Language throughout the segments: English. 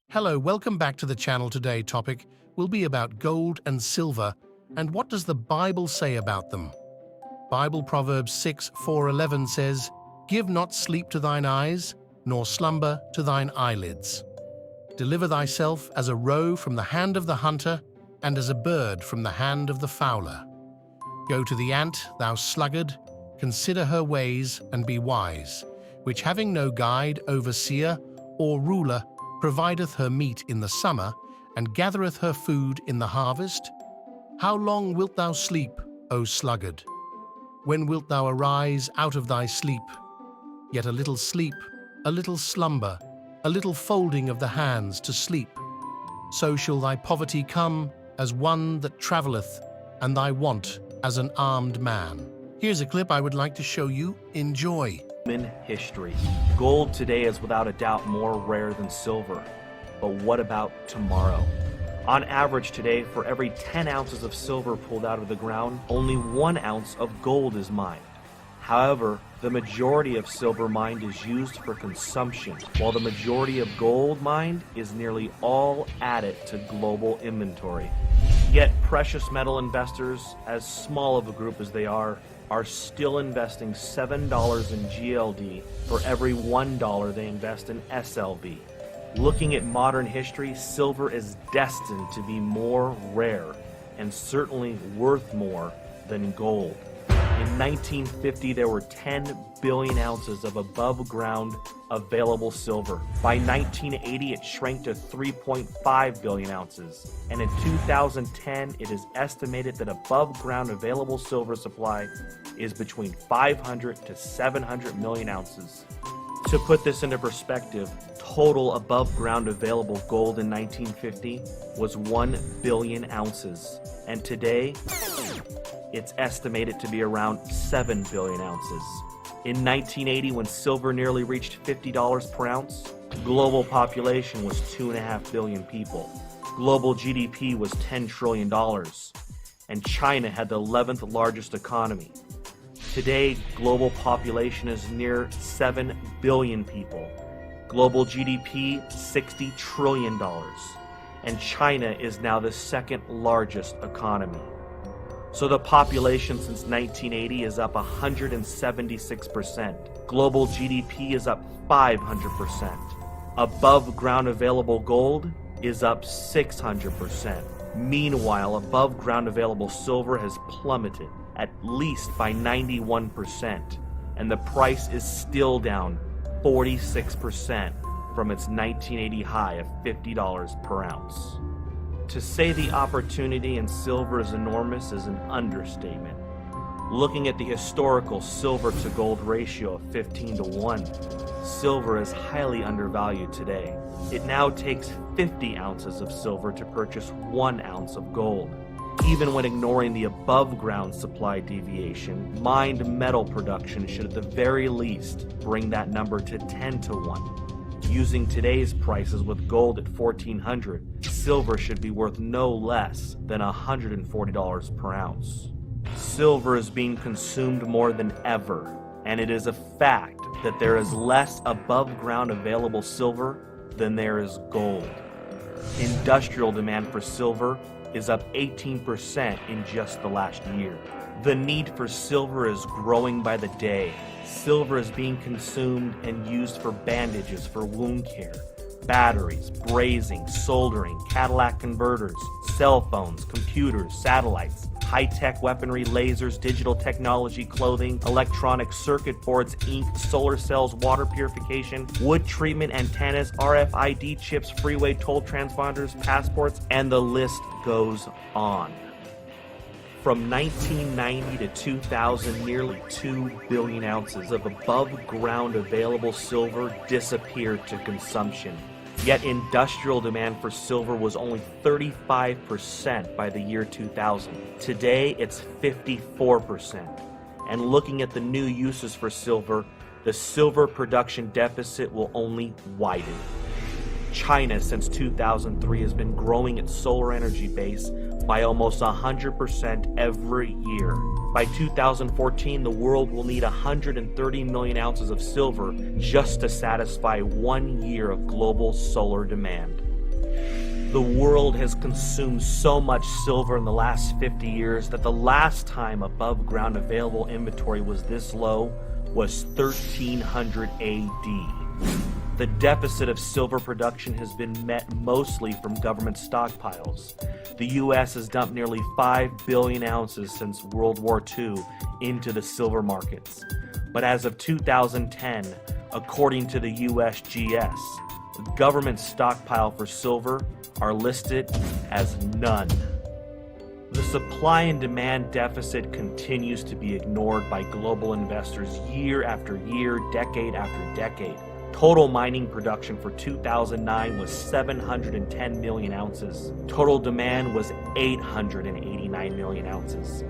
Hello, welcome back to the channel. Today topic will be about gold and silver and what does the Bible say about them. Bible Proverbs 6:4-11 says, "Give not sleep to thine eyes, nor slumber to thine eyelids. Deliver thyself as a roe from the hand of the hunter, and as a bird from the hand of the fowler. Go to the ant, thou sluggard, consider her ways, and be wise, which having no guide, overseer, or ruler, provideth her meat in the summer, and gathereth her food in the harvest. How long wilt thou sleep, O sluggard? When wilt thou arise out of thy sleep? Yet a little sleep, a little slumber, a little folding of the hands to sleep. So shall thy poverty come as one that travelleth, and thy want as an armed man." Here's a clip I would like to show you. Enjoy. In history, gold today is without a doubt more rare than silver. But what about tomorrow? On average today, for every 10 ounces of silver pulled out of the ground, only 1 ounce of gold is mined. However, the majority of silver mined is used for consumption, while the majority of gold mined is nearly all added to global inventory. Yet precious metal investors, as small of a group as they are still investing $7 in GLD for every $1 they invest in SLV. Looking at modern history, silver is destined to be more rare and certainly worth more than gold. In 1950, there were 10 billion ounces of above-ground available silver. By 1980, it shrank to 3.5 billion ounces. And in 2010, it is estimated that above-ground available silver supply is between 500 to 700 million ounces. To put this into perspective, total above-ground available gold in 1950 was 1 billion ounces. And today, it's estimated to be around 7 billion ounces. In 1980, when silver nearly reached $50 per ounce, global population was 2.5 billion people. Global GDP was $10 trillion, and China had the 11th largest economy. Today, global population is near 7 billion people. Global GDP, $60 trillion, and China is now the second largest economy. So the population since 1980 is up 176%. Global GDP is up 500%. Above ground available gold is up 600%. Meanwhile, above ground available silver has plummeted at least by 91%, and the price is still down 46% from its 1980 high of $50 per ounce. To say the opportunity in silver is enormous is an understatement. Looking at the historical silver to gold ratio of 15-1, silver is highly undervalued today. It now takes 50 ounces of silver to purchase 1 ounce of gold. Even when ignoring the above ground supply deviation, mined metal production should at the very least bring that number to 10-1. Using today's prices with gold at $1,400, silver should be worth no less than $140 per ounce. Silver is being consumed more than ever, and it is a fact that there is less above ground available silver than there is gold. Industrial demand for silver is up 18% in just the last year. The need for silver is growing by the day. Silver is being consumed and used for bandages for wound care, batteries, brazing, soldering, catalytic converters, cell phones, computers, satellites, high-tech weaponry, lasers, digital technology, clothing, electronic circuit boards, ink, solar cells, water purification, wood treatment, antennas, RFID chips, freeway toll transponders, passports, and the list goes on. From 1990 to 2000, nearly 2 billion ounces of above-ground available silver disappeared to consumption. Yet industrial demand for silver was only 35% by the year 2000. Today, it's 54%. And looking at the new uses for silver, the silver production deficit will only widen. China, since 2003, has been growing its solar energy base by almost 100% every year. By 2014, the world will need 130 million ounces of silver just to satisfy 1 year of global solar demand. The world has consumed so much silver in the last 50 years that the last time above ground available inventory was this low was 1300 AD. The deficit of silver production has been met mostly from government stockpiles. The U.S. has dumped nearly 5 billion ounces since World War II into the silver markets. But as of 2010, according to the USGS, the government stockpile for silver are listed as none. The supply and demand deficit continues to be ignored by global investors year after year, decade after decade. Total mining production for 2009 was 710 million ounces. Total demand was 889 million ounces.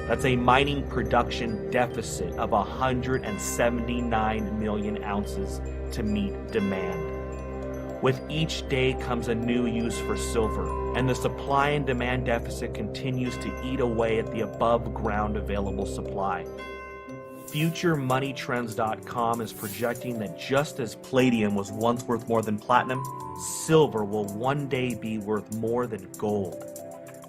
That's a mining production deficit of 179 million ounces to meet demand. With each day comes a new use for silver, and the supply and demand deficit continues to eat away at the above ground available supply. FutureMoneyTrends.com is projecting that just as palladium was once worth more than platinum, silver will one day be worth more than gold.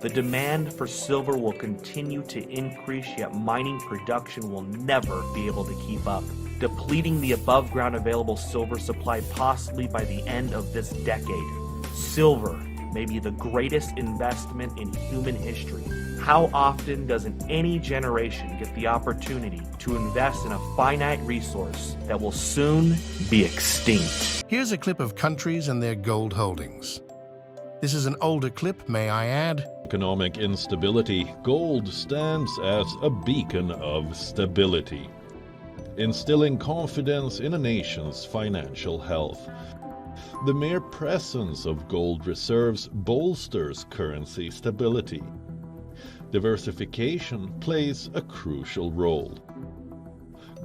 The demand for silver will continue to increase, yet mining production will never be able to keep up, depleting the above ground available silver supply possibly by the end of this decade. Silver may be the greatest investment in human history. How often doesn't any generation get the opportunity to invest in a finite resource that will soon be extinct? Here's a clip of countries and their gold holdings. This is an older clip, may I add. Economic instability, gold stands as a beacon of stability, instilling confidence in a nation's financial health. The mere presence of gold reserves bolsters currency stability. Diversification plays a crucial role.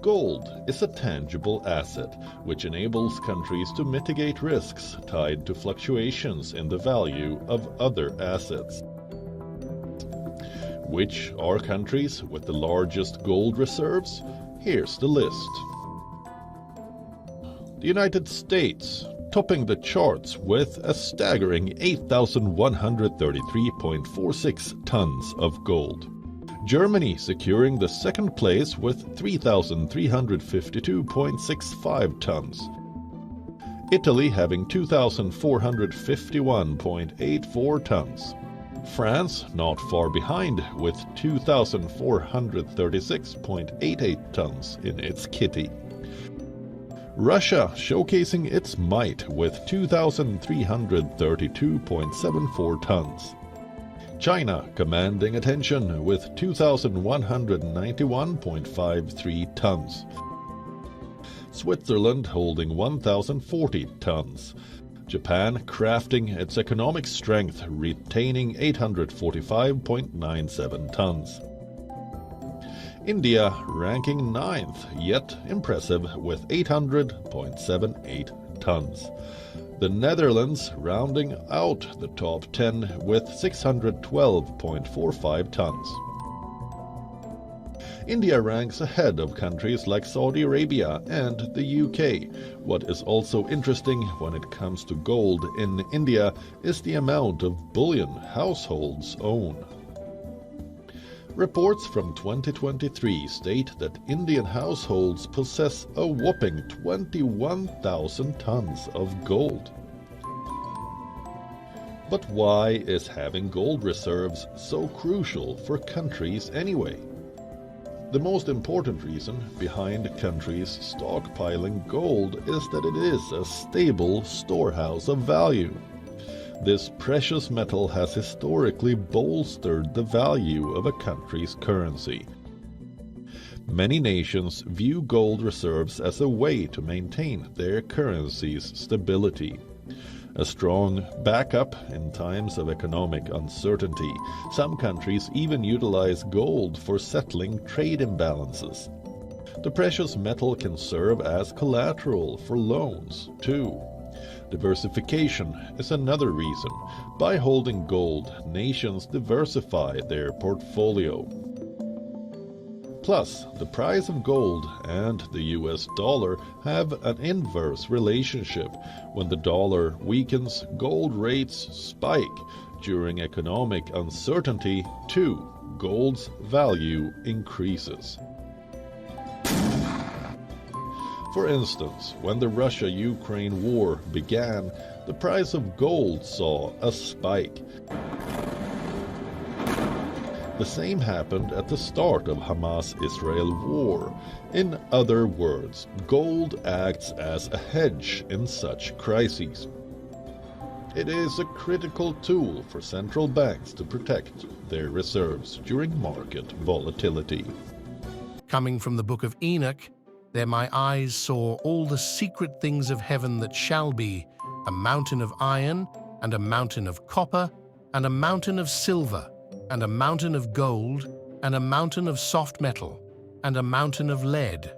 Gold is a tangible asset which enables countries to mitigate risks tied to fluctuations in the value of other assets. Which are countries with the largest gold reserves? Here's the list. The United States, topping the charts with a staggering 8,133.46 tons of gold. Germany securing the second place with 3,352.65 tons. Italy having 2,451.84 tons. France not far behind with 2,436.88 tons in its kitty. Russia showcasing its might with 2,332.74 tons. China commanding attention with 2,191.53 tons. Switzerland holding 1,040 tons. Japan crafting its economic strength, retaining 845.97 tons. India ranking 9th, yet impressive with 800.78 tons. The Netherlands rounding out the top 10 with 612.45 tons. India ranks ahead of countries like Saudi Arabia and the UK. What is also interesting when it comes to gold in India is the amount of bullion households own. Reports from 2023 state that Indian households possess a whopping 21,000 tons of gold. But why is having gold reserves so crucial for countries anyway? The most important reason behind countries stockpiling gold is that it is a stable storehouse of value. This precious metal has historically bolstered the value of a country's currency. Many nations view gold reserves as a way to maintain their currency's stability. A strong backup in times of economic uncertainty. Some countries even utilize gold for settling trade imbalances. The precious metal can serve as collateral for loans, too. Diversification is another reason. By holding gold, nations diversify their portfolio. Plus, the price of gold and the US dollar have an inverse relationship. When the dollar weakens, gold rates spike. During economic uncertainty, too, gold's value increases. For instance, when the Russia-Ukraine war began, the price of gold saw a spike. The same happened at the start of Hamas-Israel war. In other words, gold acts as a hedge in such crises. It is a critical tool for central banks to protect their reserves during market volatility. Coming from the book of Enoch, there my eyes saw all the secret things of heaven that shall be, a mountain of iron, and a mountain of copper, and a mountain of silver, and a mountain of gold, and a mountain of soft metal, and a mountain of lead.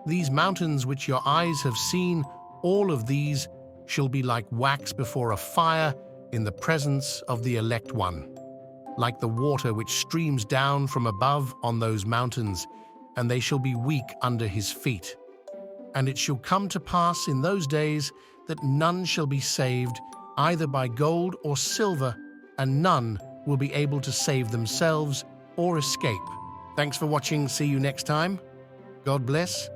These mountains which your eyes have seen, all of these shall be like wax before a fire in the presence of the elect one, like the water which streams down from above on those mountains, and they shall be weak under his feet. And it shall come to pass in those days that none shall be saved, either by gold or silver, and none will be able to save themselves or escape. Thanks for watching. See you next time. God bless